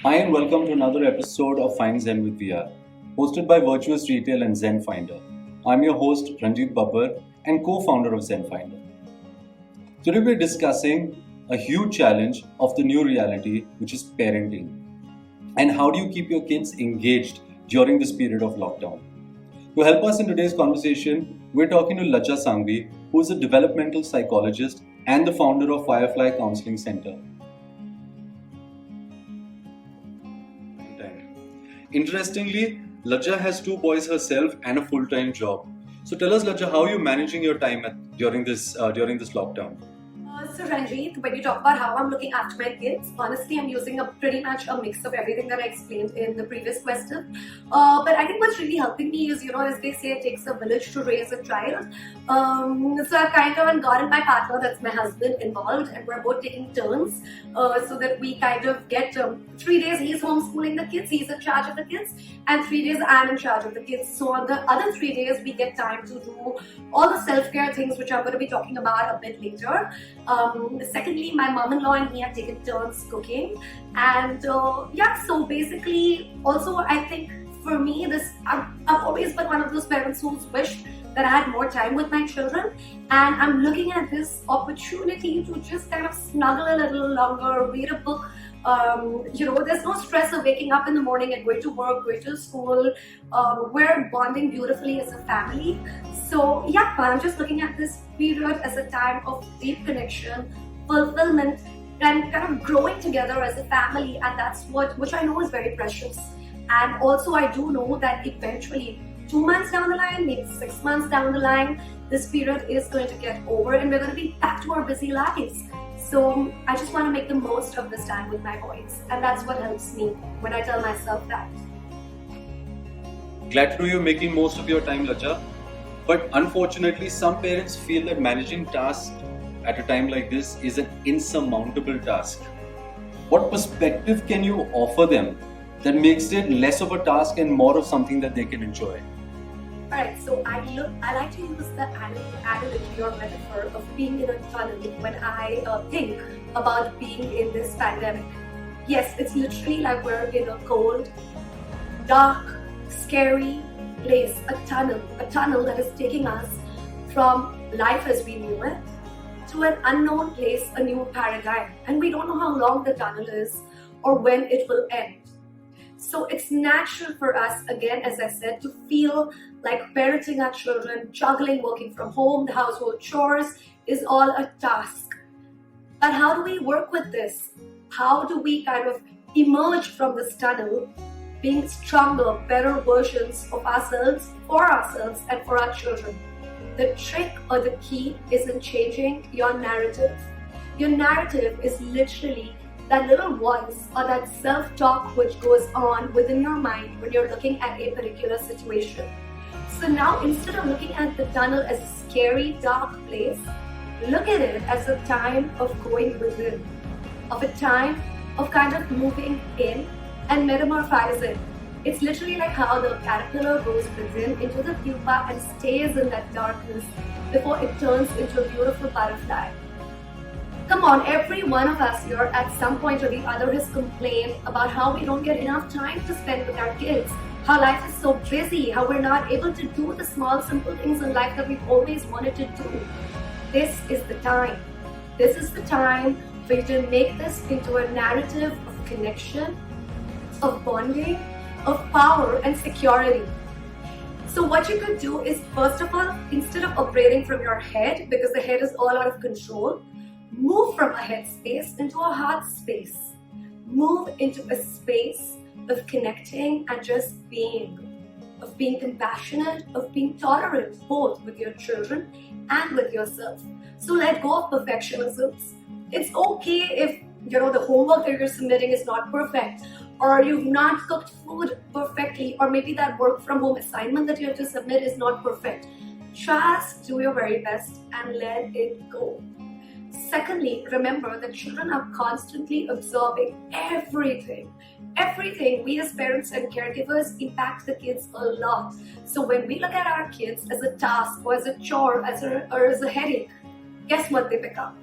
Hi and welcome to another episode of Find Zen with VR, hosted by Virtuous Retail and Zen Finder. I'm your host Ranjit Babbar and co-founder of Zen Finder. Today we're discussing a huge challenge of the new reality, which is parenting. And how do you keep your kids engaged during this period of lockdown? To help us in today's conversation, we're talking to Laja Sangvi, who is a developmental psychologist and the founder of Firefly Counseling Center. Interestingly, Laja has 2 boys herself and a full-time job. So tell us, Laja, how are you managing your time during this lockdown? So Ranjit, when you talk about how I'm looking after my kids, honestly, I'm using pretty much a mix of everything that I explained in the previous question. But I think what's really helping me is, as they say, it takes a village to raise a child. So I've kind of gotten my partner, that's my husband, involved, and we're both taking turns so that we kind of get 3 days he's homeschooling the kids, he's in charge of the kids, and 3 days I'm in charge of the kids. So on the other 3 days, we get time to do all the self-care things, which I'm going to be talking about a bit later. Secondly, my mom-in-law and me have taken turns cooking, and so basically, also I think for me, I've always been one of those parents who's wished that I had more time with my children, and I'm looking at this opportunity to just kind of snuggle a little longer, read a book. There's no stress of waking up in the morning and going to work, going to school. We're bonding beautifully as a family. So I'm just looking at this period as a time of deep connection, fulfillment, and kind of growing together as a family. And that's which I know is very precious. And also I do know that eventually 2 months down the line, maybe 6 months down the line, this period is going to get over and we're going to be back to our busy lives. So I just want to make the most of this time with my boys, and that's what helps me when I tell myself that. Glad to know you're making most of your time, Laja. But unfortunately, some parents feel that managing tasks at a time like this is an insurmountable task. What perspective can you offer them that makes it less of a task and more of something that they can enjoy? Alright, so I like to use the analogy or metaphor of being in a tunnel when I think about being in this pandemic. Yes, it's literally like we're in a cold, dark, scary place, a tunnel that is taking us from life as we knew it to an unknown place, a new paradigm. And we don't know how long the tunnel is or when it will end. So it's natural for us, again, as I said, to feel like parenting our children, juggling, working from home, the household chores is all a task. But how do we work with this? How do we kind of emerge from this tunnel, being stronger, better versions of ourselves, and for our children? The trick or the key isn't changing your narrative. Your narrative is literally that little voice or that self-talk which goes on within your mind when you're looking at a particular situation. So now, instead of looking at the tunnel as a scary, dark place, look at it as a time of going within, of a time of kind of moving in and metamorphizing. It's literally like how the caterpillar goes within into the pupa and stays in that darkness before it turns into a beautiful butterfly. Come on, every one of us here at some point or the other has complained about how we don't get enough time to spend with our kids, how life is so busy, how we're not able to do the small, simple things in life that we've always wanted to do. This is the time. This is the time for you to make this into a narrative of connection, of bonding, of power and security. So what you could do is, first of all, instead of operating from your head, because the head is all out of control, move from a head space into a heart space. Move into a space of connecting and just being, of being compassionate, of being tolerant, both with your children and with yourself. So let go of perfectionisms. It's okay if the homework that you're submitting is not perfect, or you've not cooked food perfectly, or maybe that work from home assignment that you have to submit is not perfect. Just do your very best and let it go. Secondly, remember that children are constantly absorbing everything. Everything. We as parents and caregivers impact the kids a lot. So when we look at our kids as a task or as a chore or as a headache, guess what they become?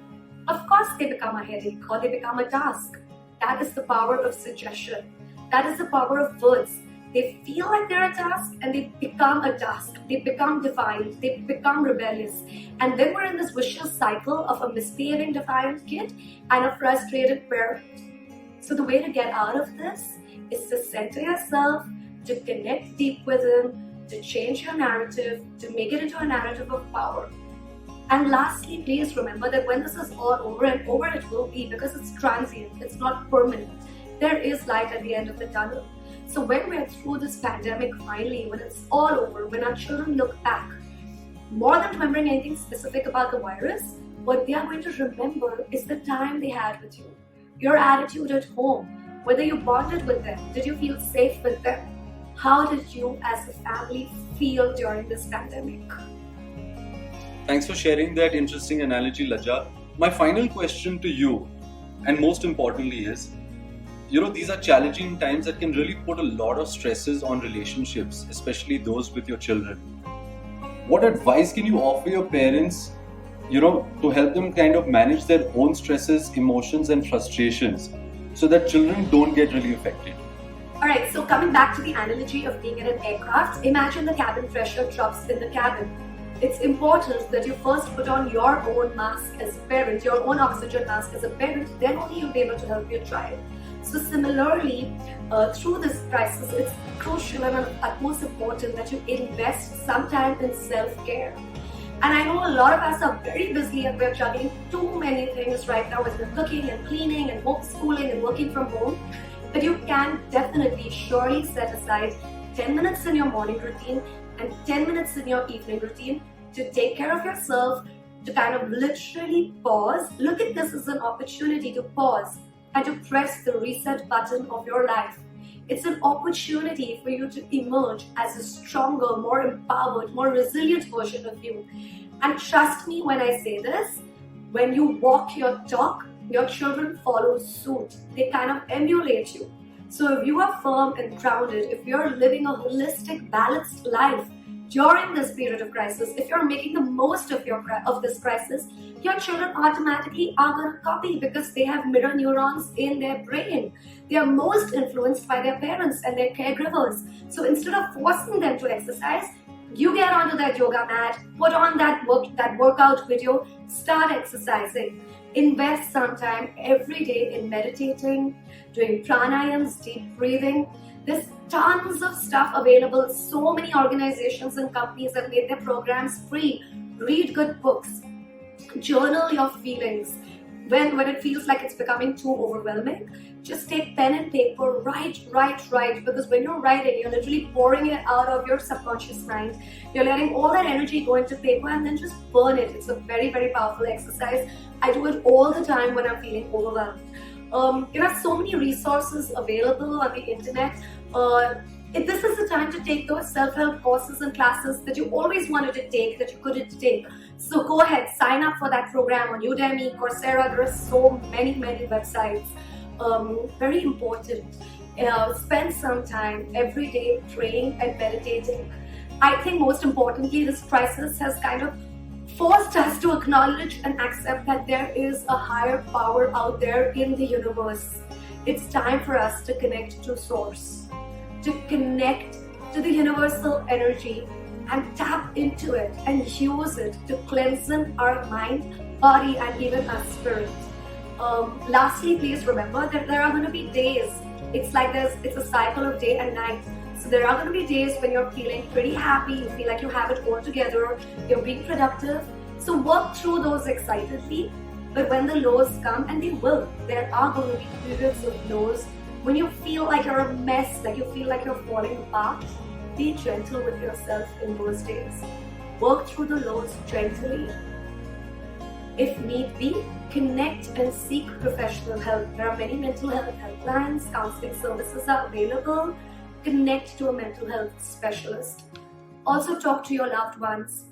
Of course they become a headache or they become a task. That is the power of suggestion. That is the power of words. They feel like they're a task and they become a task. They become defiant. They become rebellious. And then we're in this vicious cycle of a misbehaving defiant kid and a frustrated parent. So the way to get out of this is to center yourself, to connect deep within, to change your narrative, to make it into a narrative of power. And lastly, please remember that when this is all over, and over it will be because it's transient, it's not permanent, there is light at the end of the tunnel. So when we're through this pandemic finally, when it's all over, when our children look back, more than remembering anything specific about the virus, what they are going to remember is the time they had with you, your attitude at home, whether you bonded with them, did you feel safe with them, how did you as a family feel during this pandemic? Thanks for sharing that interesting analogy, Laja. My final question to you, and most importantly, is these are challenging times that can really put a lot of stresses on relationships, especially those with your children. What advice can you offer your parents, to help them kind of manage their own stresses, emotions, and frustrations so that children don't get really affected? Alright, so coming back to the analogy of being in an aircraft, imagine the cabin pressure drops in the cabin. It's important that you first put on your own mask as a parent, your own oxygen mask as a parent, then only you'll be able to help your child. So similarly, through this crisis, it's crucial and of utmost important that you invest some time in self-care. And I know a lot of us are very busy and we're juggling too many things right now with cooking and cleaning and homeschooling and working from home. But you can definitely surely set aside 10 minutes in your morning routine and 10 minutes in your evening routine to take care of yourself, to kind of literally pause. Look at this as an opportunity to pause and to press the reset button of your life. It's an opportunity for you to emerge as a stronger, more empowered, more resilient version of you. And trust me when I say this, when you walk your talk, your children follow suit. They kind of emulate you. So if you are firm and grounded, if you're living a holistic, balanced life during this period of crisis, if you're making the most of this crisis, your children automatically are going to copy because they have mirror neurons in their brain. They are most influenced by their parents and their caregivers. So instead of forcing them to exercise, you get onto that yoga mat, put on that workout video, start exercising. Invest some time every day in meditating, doing pranayams, deep breathing. There's tons of stuff available. So many organizations and companies have made their programs free. Read good books. Journal your feelings. When it feels like it's becoming too overwhelming, just take pen and paper, write. Because when you're writing, you're literally pouring it out of your subconscious mind. You're letting all that energy go into paper and then just burn it. It's a very, very powerful exercise. I do it all the time when I'm feeling overwhelmed. There are so many resources available on the internet. This is the time to take those self-help courses and classes that you always wanted to take, that you couldn't take. So go ahead, sign up for that program on Udemy, Coursera. There are so many websites. Very important. Spend some time every day praying and meditating. I think most importantly, this crisis has kind of forced us to acknowledge and accept that there is a higher power out there in the universe. It's time for us to connect to Source, to connect to the universal energy and tap into it and use it to cleanse our mind, body, and even our spirit. Lastly, please remember that there are going to be days. It's a cycle of day and night. So there are going to be days when you're feeling pretty happy, you feel like you have it all together, you're being productive. So work through those excitedly. But when the lows come, and they will, there are going to be periods of lows when you feel like you're a mess, like you feel like you're falling apart. Be gentle with yourself in those days. Work through the lows gently. If need be, connect and seek professional help. There are many mental health helplines, counseling services are available. Connect to a mental health specialist. Also talk to your loved ones.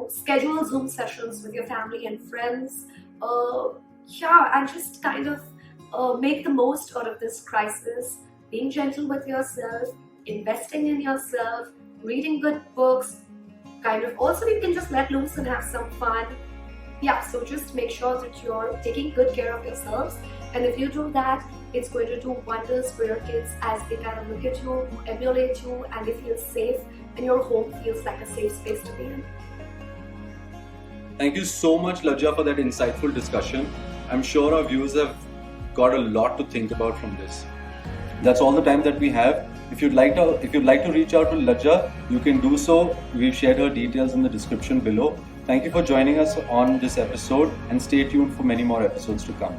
Schedule Zoom sessions with your family and friends. And just kind of make the most out of this crisis. Being gentle with yourself, investing in yourself, reading good books. Also you can just let loose and have some fun. yeah, so just make sure that you're taking good care of yourselves. And if you do that, it's going to do wonders for your kids as they kind of look at you, emulate you, and they feel safe, and your home feels like a safe space to be in. Thank you so much, Lajja, for that insightful discussion. I'm sure our viewers have got a lot to think about from this. That's all the time that we have. If you'd like to reach out to Lajja, you can do so. We've shared her details in the description below. Thank you for joining us on this episode, and stay tuned for many more episodes to come.